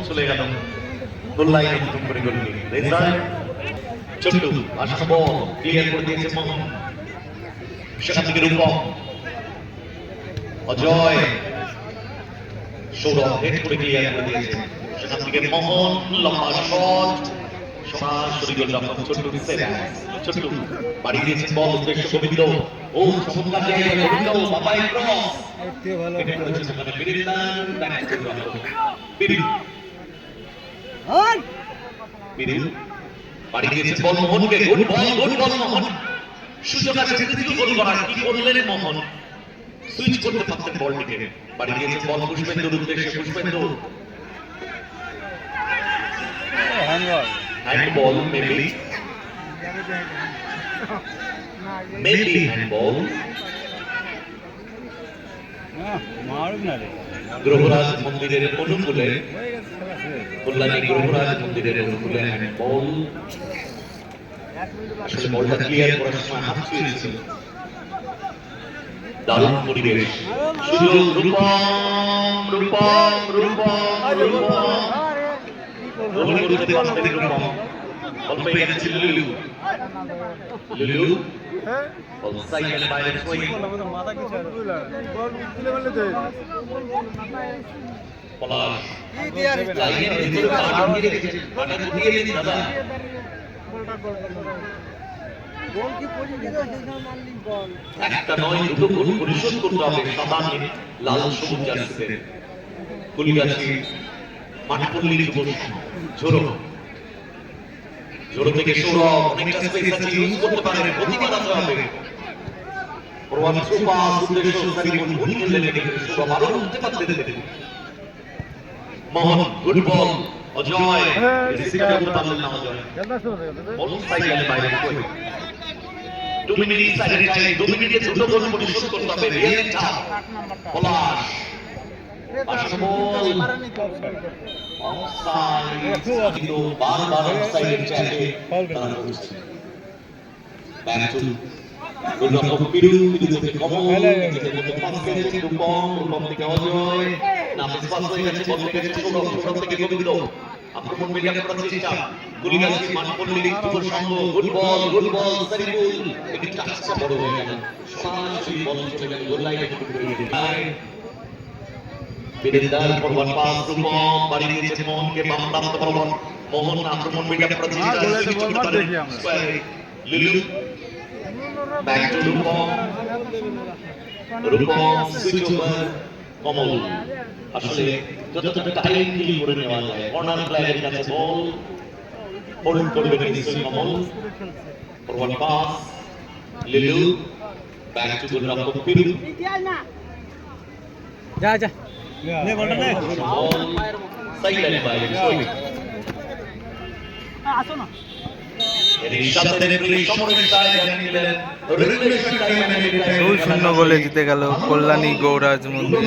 চলে গেল গোল লাইনে অতিক্রম করে গোল কিক রেজাল্ট ছোট্ট আসা বল ক্লিয়ার করে দিয়েছে মোহন সেখান থেকে রূপম অজয় সৌরভ হেড করে ক্লিয়ার করে দিয়েছে সেখান থেকে মোহন লম্বা শট সরাসরি গোলরক্ষক ছোট্ট ছোট্ট বাড়ি দিয়েছেন বল উদ্দেশ্য গোবিন্দ ও চমৎকার জায়গায় গোবিন্দ বাবাই ক্রস এটা করেছে সেখানে বিরিদান ব্যাক টু গোলরক্ষক বিরিল বাড়ি দিয়েছেন বল মোহনকে গুড বল মোহন সুযোগ আছে তৃতীয় গোল করার কি করলেন মোহন সুইচ করতে পারতেন বলটিকে বাড়ি দিয়েছেন বল পুষ্পেন্দুর উদ্দেশ্যে পুষ্পেন্দু handball maybe handball গ্রহরাজ মন্দিরের অনুকূলে কল্যাণী গ্রহরাজ মন্দিরের অনুকূলে হ্যান্ডবল আসলে বলটা ক্লিয়ার করার সময় হাত ছুঁয়েছিল দারুণ পরিবেশ সুযোগ রূপম গোল করতে পারতেন রূপম বল পেয়ে গেছেন লুলু বল সাইকেল বাইরে ছুঁয়ে পলাশ লাইনের ভিতরে কাটা দিয়ে রেখেছেন কাটা দিয়ে দিন দাদা গোল কি পজিশন আছে মারলি বল একটা নয় দুটো গোল পরিশোধ করতে হবে সাদাকে লাল সবুজ জার্সিতে কুলিগাছি মাঠপল্লী যুব ঝোড়ো থেকে সৌরভ অনেকটা স্পেস আছে ইউজ করতে পারেন গতি বাড়াতে হবে প্রভাব সুপাস উদ্দেশ্য সারিবুল ভুল খেললেন কিন্তু সৌরভ আরো উঠতে পারতেন মোহন গুড বল অজয় রিসিভ করতে পারলেন না অজয় বল সাইকেল বাইরে করে 2 মিনিট সাইডে টাইম 2 মিনিটে দুটো গোল পরিশোধ করতে হবে রিয়েল টাফ পলাশ আসবল অফসাইড কিন্তু বারবার অফসাইডের চাপে তারা করছে ব্যাক টু গোলরক্ষক পিরু থেকে কমল থেকে পাস পেয়েছে রূপম থেকে অজয় নামিস পাস হয়ে গেছে বল থেকে সৌরভ থেকে গোবিন্দ আক্রমণ মিডিয়া করার চেষ্টা গুলিগাছি মানপল্লী যুব সংঘ গুড বল সারিবুল একটি টাচটা বড় হয়ে গেল সরাসরি বল চলে গেল গোল লাইনে বিরিন্দার ফরওয়ার্ড পাস রূপম বাড়ি দিয়েছে মোহনকে বাম প্রান্ত বরাবর মোহন আক্রমণ মিডিয়া করার চেষ্টা Lilu back to Rupam switch over Kamal আসলে যতটা টাইম কিল করে নেওয়া যায় কর্নার প্লেয়ারের কাছে বল হোল্ড করবে নিশ্চয়ই Kamal forward pass Lilu back to গোলরক্ষক পিরু যা নে বলটা নে সাইকেল বাইরে আসো না শূন্য গোলে জিতে গেল কল্যাণী গৌরাজ মন্দির।